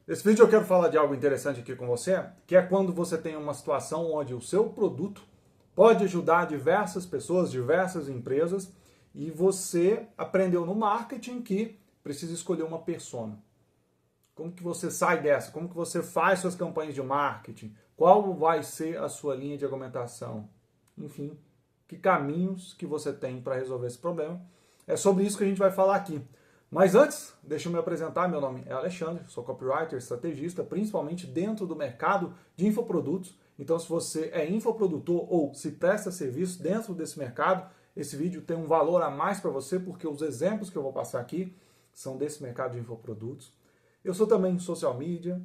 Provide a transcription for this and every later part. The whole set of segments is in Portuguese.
Nesse vídeo eu quero falar de algo interessante aqui com você, que é quando você tem uma situação onde o seu produto pode ajudar diversas pessoas, diversas empresas, e você aprendeu no marketing que precisa escolher uma persona. Como que você sai dessa? Como que você faz suas campanhas de marketing? Qual vai ser a sua linha de argumentação? Enfim, que caminhos que você tem para resolver esse problema? É sobre isso que a gente vai falar aqui. Mas antes, deixa eu me apresentar. Meu nome é Alexandre, sou copywriter, estrategista, principalmente dentro do mercado de infoprodutos. Então, se você é infoprodutor ou se presta serviço dentro desse mercado, esse vídeo tem um valor a mais para você, porque os exemplos que eu vou passar aqui são desse mercado de infoprodutos. Eu sou também social media,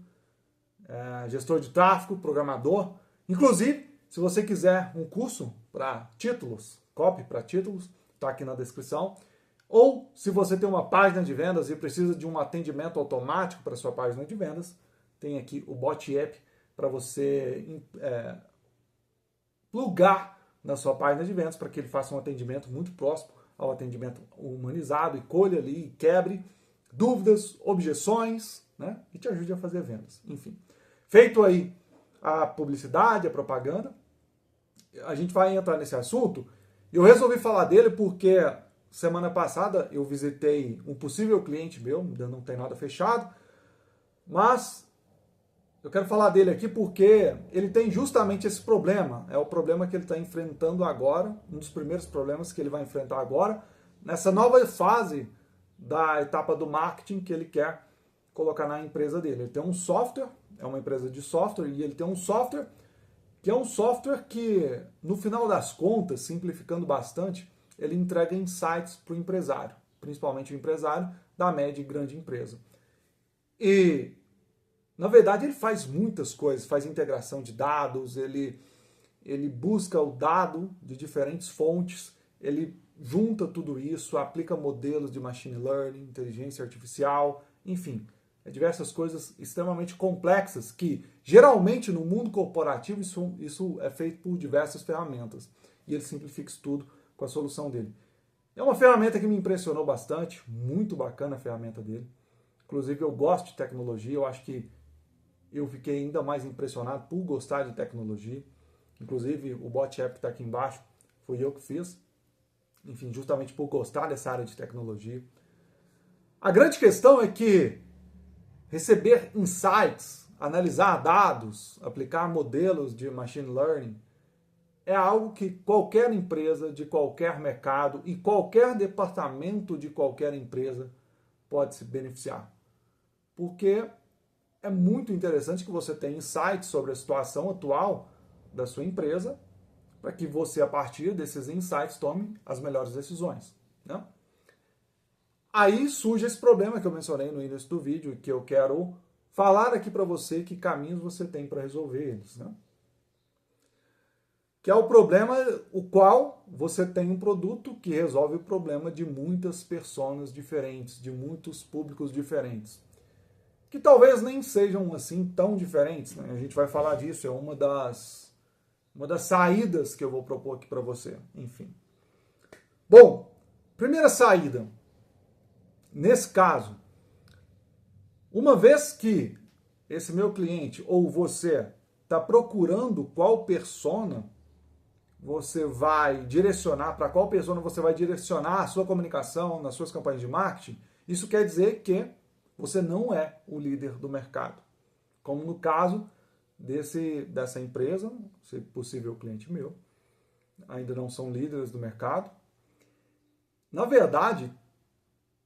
gestor de tráfego, programador. Inclusive, se você quiser um curso para títulos, copy para títulos, está aqui na descrição. Ou se você tem uma página de vendas e precisa de um atendimento automático para sua página de vendas, tem aqui o Bot App para você plugar na sua página de vendas para que ele faça um atendimento muito próximo ao atendimento humanizado e colha ali e quebre dúvidas, objeções, né? E te ajude a fazer vendas. Enfim, feito aí a publicidade, a propaganda, a gente vai entrar nesse assunto. Eu resolvi falar dele porque semana passada eu visitei um possível cliente meu, ainda não tem nada fechado, mas eu quero falar dele aqui porque ele tem justamente esse problema. É o problema que ele está enfrentando agora, um dos primeiros problemas que ele vai enfrentar agora, nessa nova fase da etapa do marketing que ele quer colocar na empresa dele. Ele tem um software, é uma empresa de software, e ele tem um software que é um software que, no final das contas, simplificando bastante, ele entrega insights para o empresário, principalmente o empresário da média e grande empresa. E, na verdade, ele faz muitas coisas, faz integração de dados, ele busca o dado de diferentes fontes, ele junta tudo isso, aplica modelos de machine learning, inteligência artificial, enfim, diversas coisas extremamente complexas que, geralmente, no mundo corporativo, isso é feito por diversas ferramentas. E ele simplifica isso tudo com a solução dele. É uma ferramenta que me impressionou bastante, muito bacana a ferramenta dele. Inclusive, eu gosto de tecnologia, eu acho que eu fiquei ainda mais impressionado por gostar de tecnologia. Inclusive, o Bot App que está aqui embaixo, foi eu que fiz. Enfim, justamente por gostar dessa área de tecnologia. A grande questão é que receber insights, analisar dados, aplicar modelos de machine learning é algo que qualquer empresa de qualquer mercado e qualquer departamento de qualquer empresa pode se beneficiar. Porque é muito interessante que você tenha insights sobre a situação atual da sua empresa para que você, a partir desses insights, tome as melhores decisões, né? Aí surge esse problema que eu mencionei no início do vídeo e que eu quero falar aqui para você que caminhos você tem para resolver eles, né? Que é o problema o qual você tem um produto que resolve o problema de muitas pessoas diferentes, de muitos públicos diferentes, que talvez nem sejam assim tão diferentes, né? A gente vai falar disso, é uma das saídas que eu vou propor aqui para você, enfim. Bom, primeira saída. Nesse caso, uma vez que esse meu cliente ou você está procurando qual persona você vai direcionar, para qual persona você vai direcionar a sua comunicação nas suas campanhas de marketing, isso quer dizer que você não é o líder do mercado. Como no caso dessa empresa, esse possível cliente meu, ainda não são líderes do mercado. Na verdade,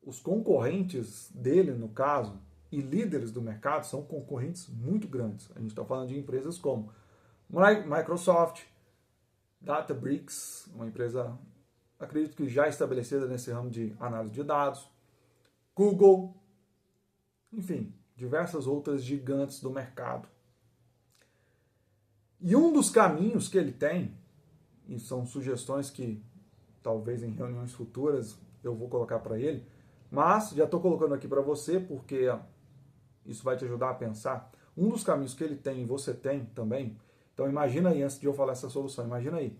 os concorrentes dele, no caso, e líderes do mercado são concorrentes muito grandes. A gente está falando de empresas como Microsoft, Databricks, uma empresa, acredito que já estabelecida nesse ramo de análise de dados, Google, enfim, diversas outras gigantes do mercado. E um dos caminhos que ele tem, e são sugestões que talvez em reuniões futuras eu vou colocar para ele, mas já estou colocando aqui para você porque isso vai te ajudar a pensar. Um dos caminhos que ele tem e você tem também, então imagina aí, antes de eu falar essa solução, imagina aí,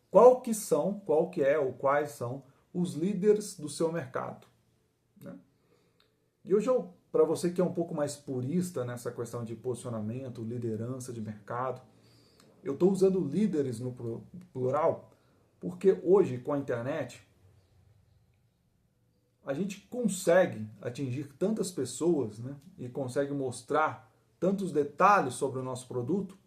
quais são os líderes do seu mercado, né? E hoje eu para você que é um pouco mais purista nessa questão de posicionamento, liderança de mercado, eu estou usando líderes no plural porque hoje, com a internet, a gente consegue atingir tantas pessoas, né, e consegue mostrar tantos detalhes sobre o nosso produto,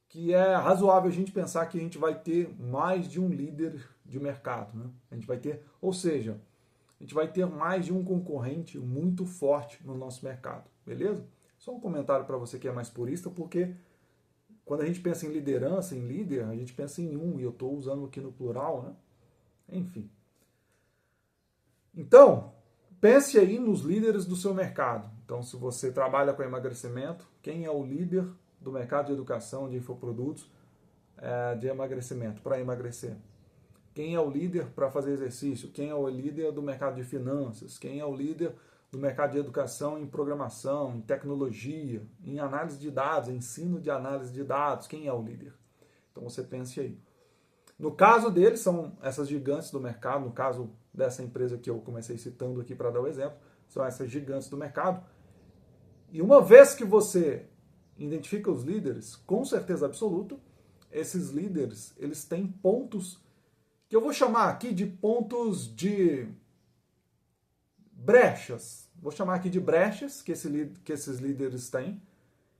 que é razoável a gente pensar que a gente vai ter mais de um líder de mercado, né? A gente vai ter, ou seja, a gente vai ter mais de um concorrente muito forte no nosso mercado, beleza? Só um comentário para você que é mais purista, porque quando a gente pensa em liderança, em líder, a gente pensa em um, e eu estou usando aqui no plural, né? Enfim. Então, pense aí nos líderes do seu mercado. Então, se você trabalha com emagrecimento, quem é o líder do mercado de educação, de infoprodutos, de emagrecimento, para emagrecer? Quem é o líder para fazer exercício? Quem é o líder do mercado de finanças? Quem é o líder do mercado de educação em programação, em tecnologia, em análise de dados, ensino de análise de dados? Quem é o líder? Então você pense aí. No caso deles, são essas gigantes do mercado, no caso dessa empresa que eu comecei citando aqui para dar o exemplo, são essas gigantes do mercado. E uma vez que você identifica os líderes, com certeza absoluta, esses líderes, eles têm pontos que eu vou chamar aqui de pontos de brechas. Vou chamar aqui de brechas que esses líderes têm.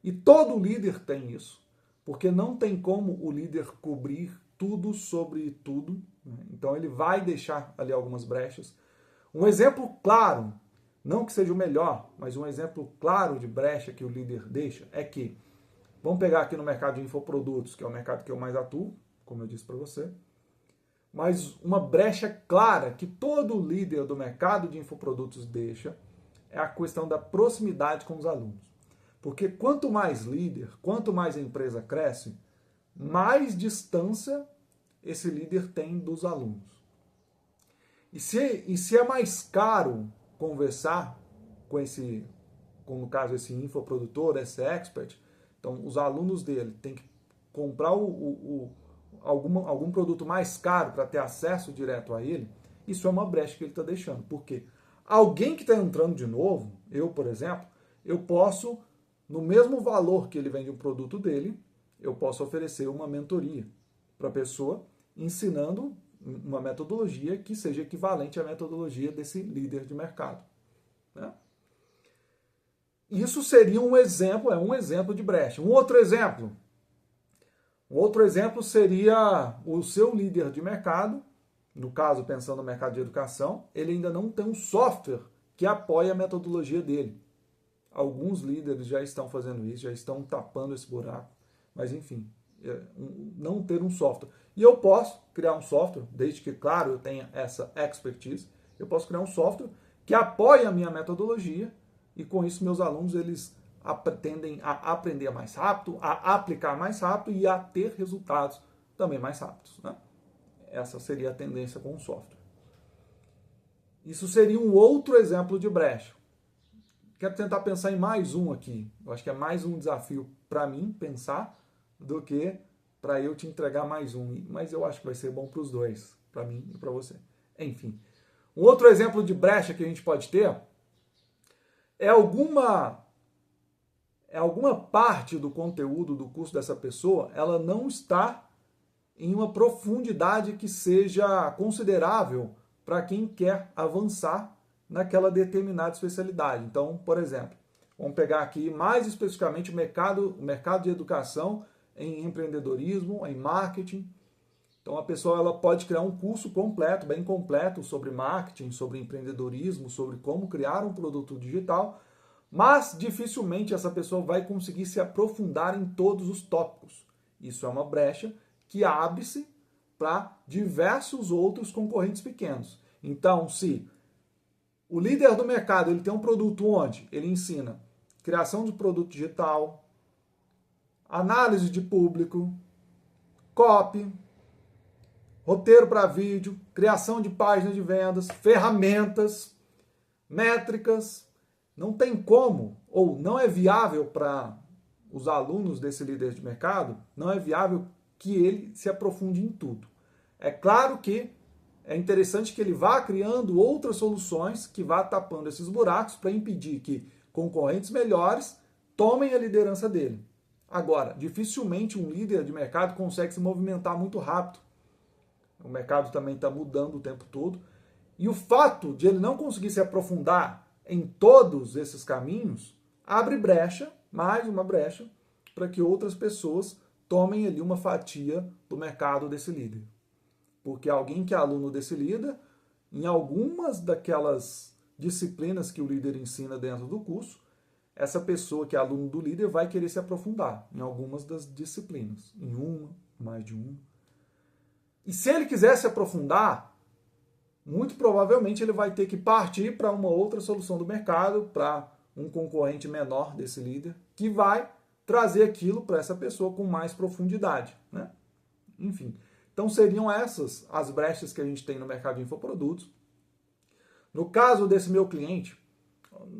E todo líder tem isso. Porque não tem como o líder cobrir tudo sobre tudo. Então ele vai deixar ali algumas brechas. Um exemplo claro, não que seja o melhor, mas um exemplo claro de brecha que o líder deixa é que, vamos pegar aqui no mercado de infoprodutos, que é o mercado que eu mais atuo, como eu disse para você, mas uma brecha clara que todo líder do mercado de infoprodutos deixa é a questão da proximidade com os alunos. Porque quanto mais líder, quanto mais a empresa cresce, mais distância esse líder tem dos alunos. E se é mais caro conversar com esse, no caso, esse infoprodutor, esse expert, então os alunos dele têm que comprar algum produto mais caro para ter acesso direto a ele, isso é uma brecha que ele está deixando. Por quê? Alguém que está entrando de novo, eu, por exemplo, eu posso, no mesmo valor que ele vende um produto dele, eu posso oferecer uma mentoria para a pessoa, ensinando uma metodologia que seja equivalente à metodologia desse líder de mercado, né? Isso seria um exemplo de brecha. Um outro exemplo seria o seu líder de mercado, no caso, pensando no mercado de educação, ele ainda não tem um software que apoie a metodologia dele. Alguns líderes já estão fazendo isso, já estão tapando esse buraco, mas enfim, não ter um software. E eu posso criar um software, desde que, claro, eu tenha essa expertise, eu posso criar um software que apoie a minha metodologia e com isso meus alunos, eles tendem a aprender mais rápido, a aplicar mais rápido e a ter resultados também mais rápidos, né? Essa seria a tendência com o software. Isso seria um outro exemplo de brecha. Quero tentar pensar em mais um aqui. Eu acho que é mais um desafio para mim pensar do que para eu te entregar mais um. Mas eu acho que vai ser bom para os dois, para mim e para você. Enfim. Um outro exemplo de brecha que a gente pode ter é alguma parte do conteúdo do curso dessa pessoa, ela não está em uma profundidade que seja considerável para quem quer avançar naquela determinada especialidade. Então, por exemplo, vamos pegar aqui mais especificamente o mercado de educação em empreendedorismo, em marketing. Então, a pessoa ela pode criar um curso completo, bem completo, sobre marketing, sobre empreendedorismo, sobre como criar um produto digital, mas dificilmente essa pessoa vai conseguir se aprofundar em todos os tópicos. Isso é uma brecha que abre-se para diversos outros concorrentes pequenos. Então, se o líder do mercado ele tem um produto onde ele ensina criação de produto digital, análise de público, copy, roteiro para vídeo, criação de páginas de vendas, ferramentas, métricas, não tem como, ou não é viável para os alunos desse líder de mercado, não é viável que ele se aprofunde em tudo. É claro que é interessante que ele vá criando outras soluções que vá tapando esses buracos para impedir que concorrentes melhores tomem a liderança dele. Agora, dificilmente um líder de mercado consegue se movimentar muito rápido. O mercado também está mudando o tempo todo. E o fato de ele não conseguir se aprofundar em todos esses caminhos abre brecha, mais uma brecha, para que outras pessoas tomem ali uma fatia do mercado desse líder. Porque alguém que é aluno desse líder, em algumas daquelas disciplinas que o líder ensina dentro do curso, essa pessoa que é aluno do líder vai querer se aprofundar em algumas das disciplinas, em uma, mais de uma. E se ele quiser se aprofundar, muito provavelmente ele vai ter que partir para uma outra solução do mercado, para um concorrente menor desse líder, que vai trazer aquilo para essa pessoa com mais profundidade, né? Enfim, então seriam essas as brechas que a gente tem no mercado de infoprodutos. No caso desse meu cliente,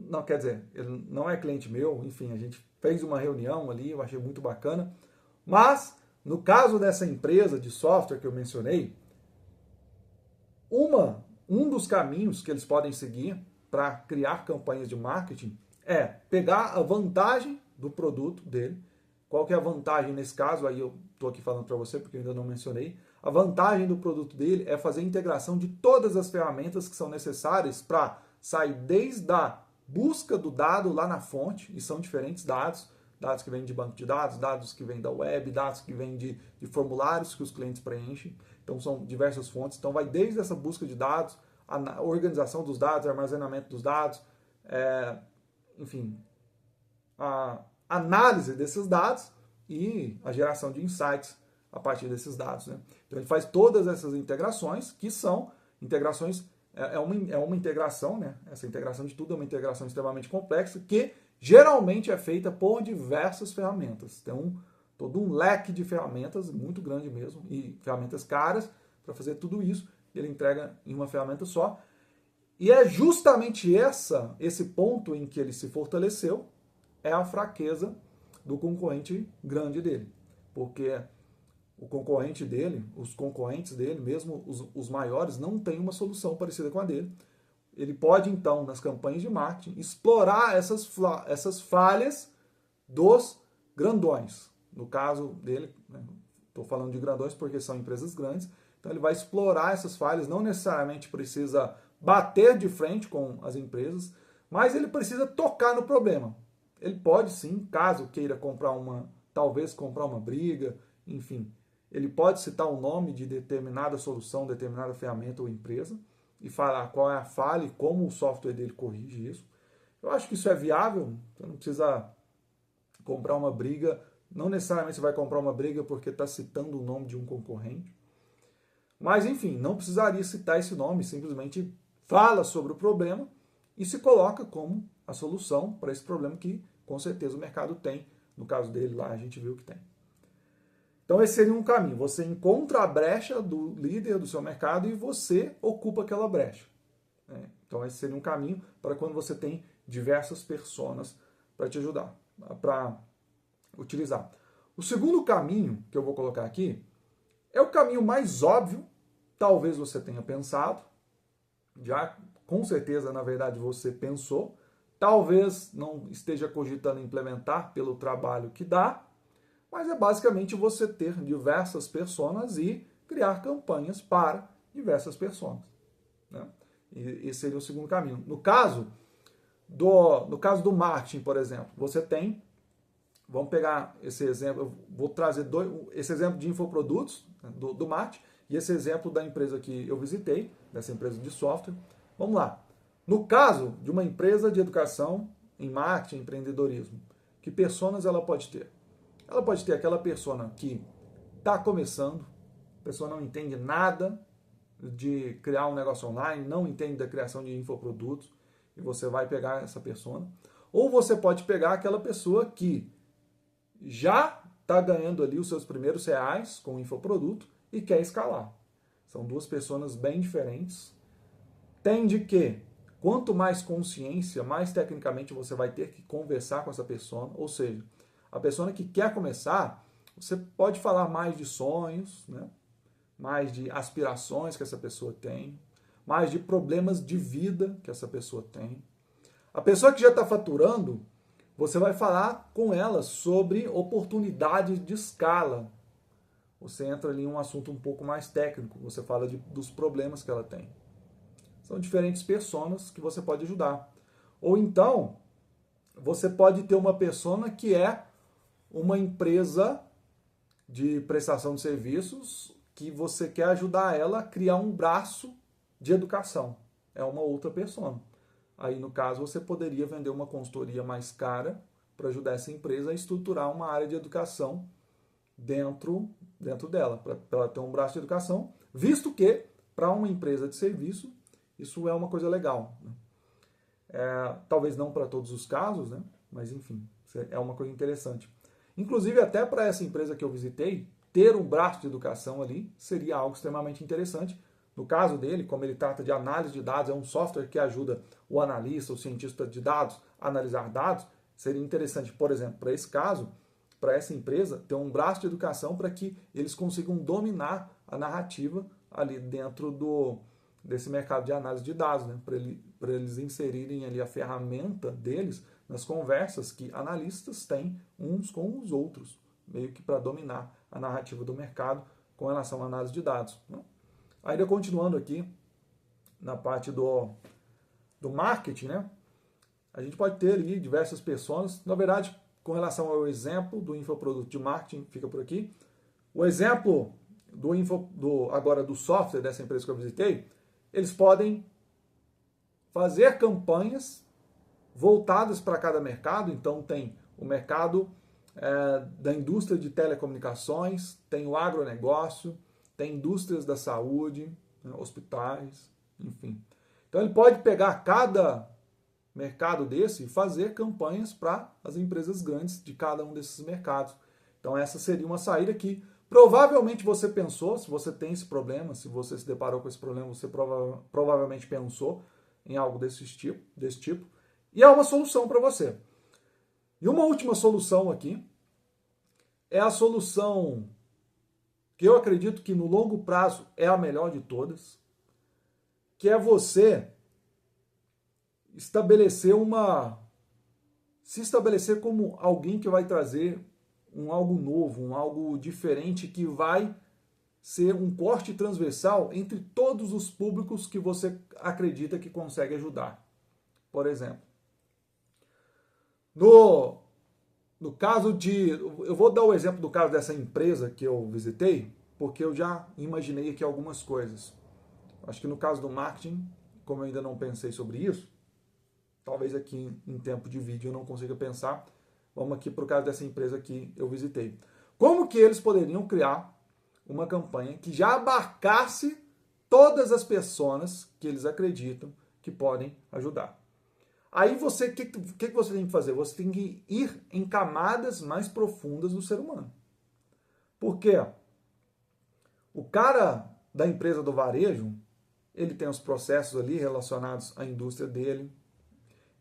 não, quer dizer, ele não é cliente meu, enfim, a gente fez uma reunião ali, eu achei muito bacana, mas no caso dessa empresa de software que eu mencionei, um dos caminhos que eles podem seguir para criar campanhas de marketing é pegar a vantagem do produto dele. Qual que é a vantagem nesse caso? Aí eu estou aqui falando para você porque eu ainda não mencionei. A vantagem do produto dele é fazer a integração de todas as ferramentas que são necessárias para sair desde a busca do dado lá na fonte, e são diferentes dados, dados que vêm de banco de dados, dados que vêm da web, dados que vêm de formulários que os clientes preenchem. Então são diversas fontes. Então vai desde essa busca de dados, a organização dos dados, armazenamento dos dados, enfim, a análise desses dados e a geração de insights a partir desses dados, né? Então ele faz todas essas integrações, que são integrações, é uma integração, né? Essa integração de tudo é uma integração extremamente complexa, que geralmente é feita por diversas ferramentas. Tem todo um leque de ferramentas muito grande mesmo, e ferramentas caras para fazer tudo isso, ele entrega em uma ferramenta só. E é justamente esse ponto em que ele se fortaleceu, é a fraqueza do concorrente grande dele. Porque o concorrente dele, os concorrentes dele, mesmo os maiores, não têm uma solução parecida com a dele. Ele pode, então, nas campanhas de marketing, explorar essas falhas dos grandões. No caso dele, estou falando de grandões porque são empresas grandes, então ele vai explorar essas falhas, não necessariamente precisa bater de frente com as empresas, mas ele precisa tocar no problema. Ele pode sim, caso queira talvez comprar uma briga, enfim, ele pode citar o nome de determinada solução, determinada ferramenta ou empresa e falar qual é a falha e como o software dele corrige isso. Eu acho que isso é viável, você não precisa comprar uma briga, não necessariamente você vai comprar uma briga porque está citando o nome de um concorrente, mas enfim, não precisaria citar esse nome, simplesmente fala sobre o problema e se coloca como a solução para esse problema que com certeza o mercado tem. No caso dele lá a gente viu que tem. Então esse seria um caminho. Você encontra a brecha do líder do seu mercado e você ocupa aquela brecha. Então esse seria um caminho para quando você tem diversas personas para te ajudar, para utilizar. O segundo caminho que eu vou colocar aqui é o caminho mais óbvio, talvez você tenha pensado, já com certeza, na verdade, você pensou, talvez não esteja cogitando implementar pelo trabalho que dá, mas é basicamente você ter diversas personas e criar campanhas para diversas personas, né? E esse seria o segundo caminho. No caso do marketing, por exemplo, você tem, vamos pegar esse exemplo, eu vou trazer esse exemplo de infoprodutos, né, do marketing, e esse exemplo da empresa que eu visitei, dessa empresa de software. Vamos lá. No caso de uma empresa de educação em marketing, empreendedorismo, que personas ela pode ter? Ela pode ter aquela persona que está começando, a pessoa não entende nada de criar um negócio online, não entende da criação de infoprodutos, e você vai pegar essa persona. Ou você pode pegar aquela pessoa que já está ganhando ali os seus primeiros reais com o infoproduto e quer escalar. São duas pessoas bem diferentes. Tende que, quanto mais consciência, mais tecnicamente você vai ter que conversar com essa pessoa, ou seja, a pessoa que quer começar, você pode falar mais de sonhos, né? mais de aspirações que essa pessoa tem, mais de problemas de vida que essa pessoa tem. A pessoa que já está faturando, você vai falar com ela sobre oportunidades de escala. Você entra ali em um assunto um pouco mais técnico, você fala dos problemas que ela tem. São diferentes personas que você pode ajudar. Ou então, você pode ter uma persona que é uma empresa de prestação de serviços que você quer ajudar ela a criar um braço de educação. É uma outra persona. Aí, no caso, você poderia vender uma consultoria mais cara para ajudar essa empresa a estruturar uma área de educação dentro dela, para ela ter um braço de educação, visto que, para uma empresa de serviço, isso é uma coisa legal. Né? Talvez não para todos os casos, né? Mas, enfim, é uma coisa interessante. Inclusive, até para essa empresa que eu visitei, ter um braço de educação ali seria algo extremamente interessante. No caso dele, como ele trata de análise de dados, é um software que ajuda o analista, o cientista de dados a analisar dados, seria interessante, por exemplo, para esse caso, para essa empresa, ter um braço de educação para que eles consigam dominar a narrativa ali dentro desse mercado de análise de dados, né? Para eles inserirem ali a ferramenta deles nas conversas que analistas têm uns com os outros, meio que para dominar a narrativa do mercado com relação à análise de dados. Né? Ainda continuando aqui na parte do marketing, né? A gente pode ter ali diversas pessoas. Na verdade, com relação ao exemplo do infoproduto de marketing, fica por aqui. O exemplo agora do software dessa empresa que eu visitei, eles podem fazer campanhas voltadas para cada mercado. Então tem o mercado da indústria de telecomunicações, tem o agronegócio, tem indústrias da saúde, né, hospitais, enfim. Então ele pode pegar cada mercado desse e fazer campanhas para as empresas grandes de cada um desses mercados. Então essa seria uma saída que provavelmente você pensou, se você tem esse problema, se você se deparou com esse problema, você provavelmente pensou em algo desse tipo, e é uma solução para você. E uma última solução aqui é a solução que eu acredito que no longo prazo é a melhor de todas, que é você se estabelecer como alguém que vai trazer algo novo, algo diferente, que vai ser um corte transversal entre todos os públicos que você acredita que consegue ajudar. Por exemplo, no caso eu vou dar o exemplo do caso dessa empresa que eu visitei, porque eu já imaginei aqui algumas coisas. Acho que no caso do marketing, como eu ainda não pensei sobre isso, talvez aqui em tempo de vídeo eu não consiga pensar. Vamos aqui para o caso dessa empresa que eu visitei. Como que eles poderiam criar uma campanha que já abarcasse todas as pessoas que eles acreditam que podem ajudar? Aí o que você tem que fazer? Você tem que ir em camadas mais profundas do ser humano. Por quê? O cara da empresa do varejo, ele tem os processos ali relacionados à indústria dele,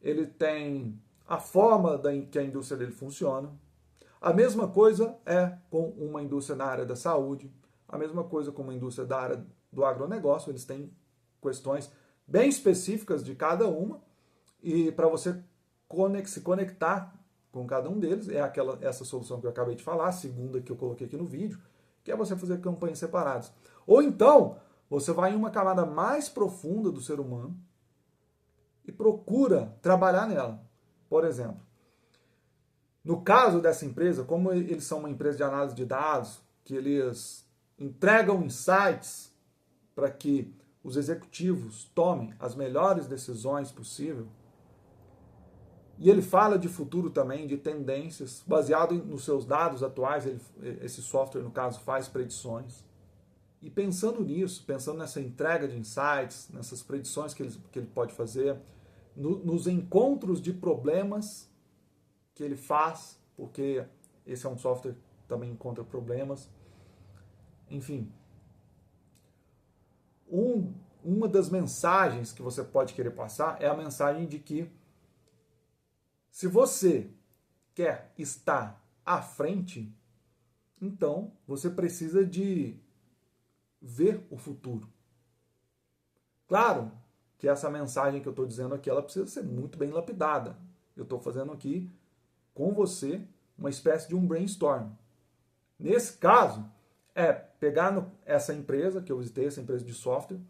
ele tem a forma que a indústria dele funciona. A mesma coisa é com uma indústria na área da saúde, a mesma coisa com uma indústria da área do agronegócio, eles têm questões bem específicas de cada uma, e para você se conectar com cada um deles, essa solução que eu acabei de falar, a segunda que eu coloquei aqui no vídeo, que é você fazer campanhas separadas. Ou então, você vai em uma camada mais profunda do ser humano e procura trabalhar nela. Por exemplo, no caso dessa empresa, como eles são uma empresa de análise de dados, que eles entregam insights para que os executivos tomem as melhores decisões possíveis, e ele fala de futuro também, de tendências, baseado nos seus dados atuais, esse software, no caso, faz predições. E pensando nisso, pensando nessa entrega de insights, nessas predições que ele pode fazer, nos encontros de problemas que ele faz, porque esse é um software que também encontra problemas. Enfim, uma das mensagens que você pode querer passar é a mensagem de que se você quer estar à frente, então você precisa de ver o futuro. Claro que essa mensagem que eu estou dizendo aqui, ela precisa ser muito bem lapidada. Eu estou fazendo aqui com você uma espécie de um brainstorm. Nesse caso, é pegar essa empresa que eu visitei, essa empresa de software,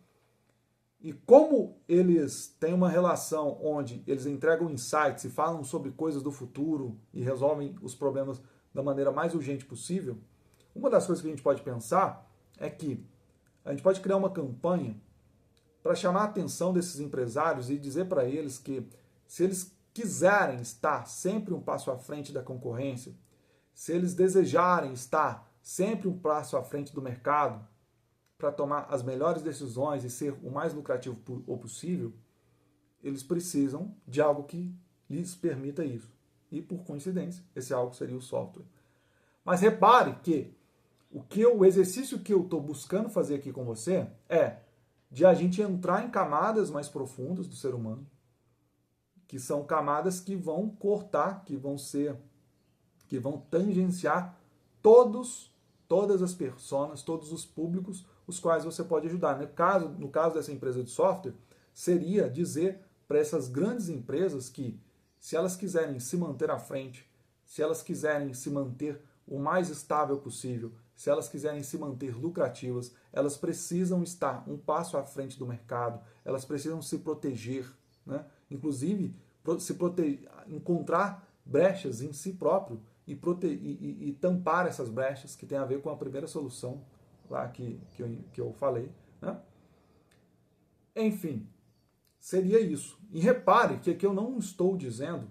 e como eles têm uma relação onde eles entregam insights e falam sobre coisas do futuro e resolvem os problemas da maneira mais urgente possível, uma das coisas que a gente pode pensar é que a gente pode criar uma campanha para chamar a atenção desses empresários e dizer para eles que se eles quiserem estar sempre um passo à frente da concorrência, se eles desejarem estar sempre um passo à frente do mercado para tomar as melhores decisões e ser o mais lucrativo possível, eles precisam de algo que lhes permita isso. E, por coincidência, esse algo seria o software. Mas repare que o exercício que eu estou buscando fazer aqui com você é de a gente entrar em camadas mais profundas do ser humano, que são camadas que vão cortar, que vão tangenciar todas as personas, todos os públicos os quais você pode ajudar. No caso dessa empresa de software, seria dizer para essas grandes empresas que, se elas quiserem se manter à frente, se elas quiserem se manter o mais estável possível, se elas quiserem se manter lucrativas, elas precisam estar um passo à frente do mercado, elas precisam se proteger, né? Inclusive encontrar brechas em si próprio e tampar essas brechas, que tem a ver com a primeira solução lá que eu falei, né? Enfim, seria isso. E repare que aqui eu não estou dizendo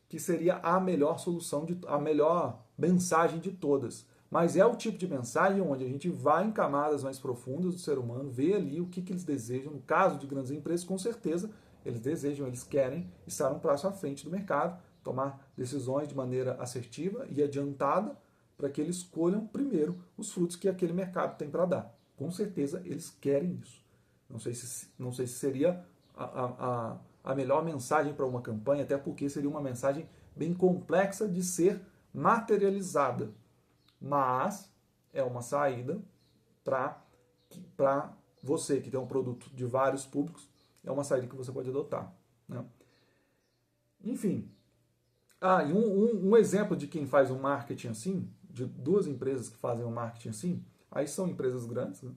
que seria a melhor solução, a melhor mensagem de todas. Mas é o tipo de mensagem onde a gente vai em camadas mais profundas do ser humano, vê ali o que eles desejam. No caso de grandes empresas, com certeza, eles querem estar um passo à frente do mercado, tomar decisões de maneira assertiva e adiantada para que eles escolham primeiro os frutos que aquele mercado tem para dar. Com certeza, eles querem isso. Não sei se seria a melhor mensagem para uma campanha, até porque seria uma mensagem bem complexa de ser materializada. Mas é uma saída para você que tem um produto de vários públicos, é uma saída que você pode adotar, né? Enfim. E um exemplo de quem faz um marketing assim, de duas empresas que fazem um marketing assim, aí são empresas grandes, né?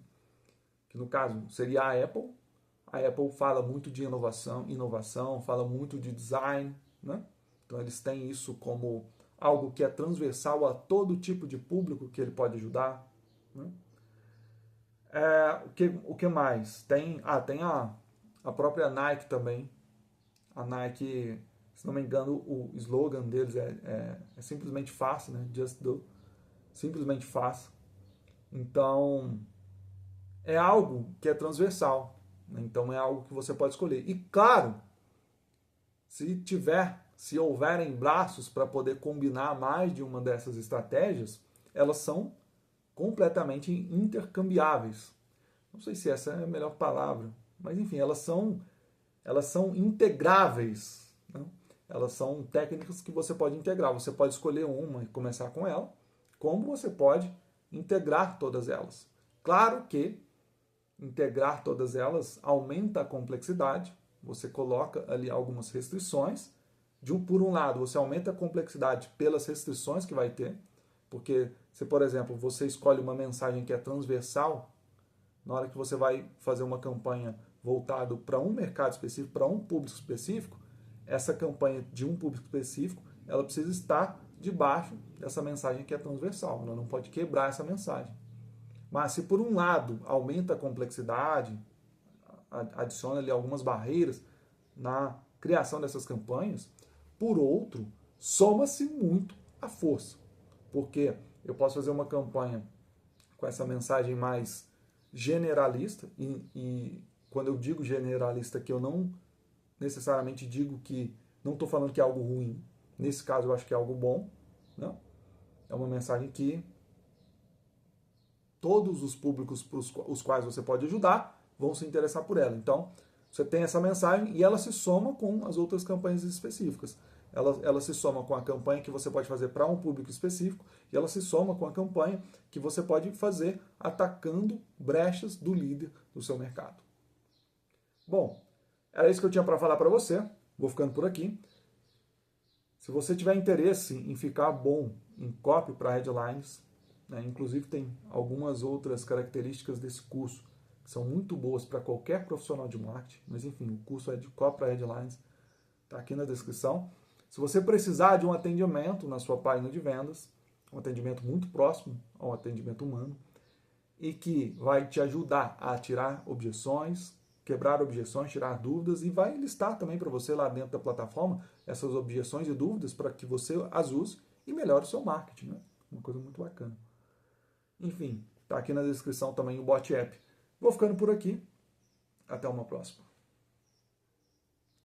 Que no caso seria a Apple. A Apple fala muito de inovação, fala muito de design, né? Então eles têm isso como algo que é transversal a todo tipo de público que ele pode ajudar, né? O que mais? Tem a própria Nike também. A Nike, se não me engano, o slogan deles é simplesmente fácil, né? Just do. Simplesmente faça. Então, é algo que é transversal, né? Então, é algo que você pode escolher. E, claro, se houverem braços para poder combinar mais de uma dessas estratégias, elas são completamente intercambiáveis. Não sei se essa é a melhor palavra, mas, enfim, elas são integráveis, né? Elas são técnicas que você pode integrar. Você pode escolher uma e começar com ela, como você pode integrar todas elas. Claro que integrar todas elas aumenta a complexidade, você coloca ali algumas restrições. Por um lado, você aumenta a complexidade pelas restrições que vai ter, porque se, por exemplo, você escolhe uma mensagem que é transversal, na hora que você vai fazer uma campanha voltada para um mercado específico, para um público específico, essa campanha de um público específico, ela precisa estar debaixo dessa mensagem que é transversal, ela não pode quebrar essa mensagem. Mas se por um lado aumenta a complexidade, adiciona ali algumas barreiras na criação dessas campanhas, por outro, soma-se muito a força. Porque eu posso fazer uma campanha com essa mensagem mais generalista, e quando eu digo generalista aqui, eu não necessariamente digo que, não estou falando que é algo ruim. Nesse caso, eu acho que é algo bom, né? É uma mensagem que todos os públicos para os quais você pode ajudar vão se interessar por ela. Então, você tem essa mensagem e ela se soma com as outras campanhas específicas. ela se soma com a campanha que você pode fazer para um público específico e ela se soma com a campanha que você pode fazer atacando brechas do líder do seu mercado. Bom, era isso que eu tinha para falar para você. Vou ficando por aqui. Se você tiver interesse em ficar bom em copy para headlines, né, inclusive tem algumas outras características desse curso que são muito boas para qualquer profissional de marketing, mas enfim, o curso é de copy para headlines, está aqui na descrição. Se você precisar de um atendimento na sua página de vendas, um atendimento muito próximo ao atendimento humano, e que vai te ajudar a tirar objeções, quebrar objeções, tirar dúvidas, e vai listar também para você lá dentro da plataforma essas objeções e dúvidas para que você as use e melhore o seu marketing, né? Uma coisa muito bacana. Enfim, está aqui na descrição também o Bot App. Vou ficando por aqui. Até uma próxima.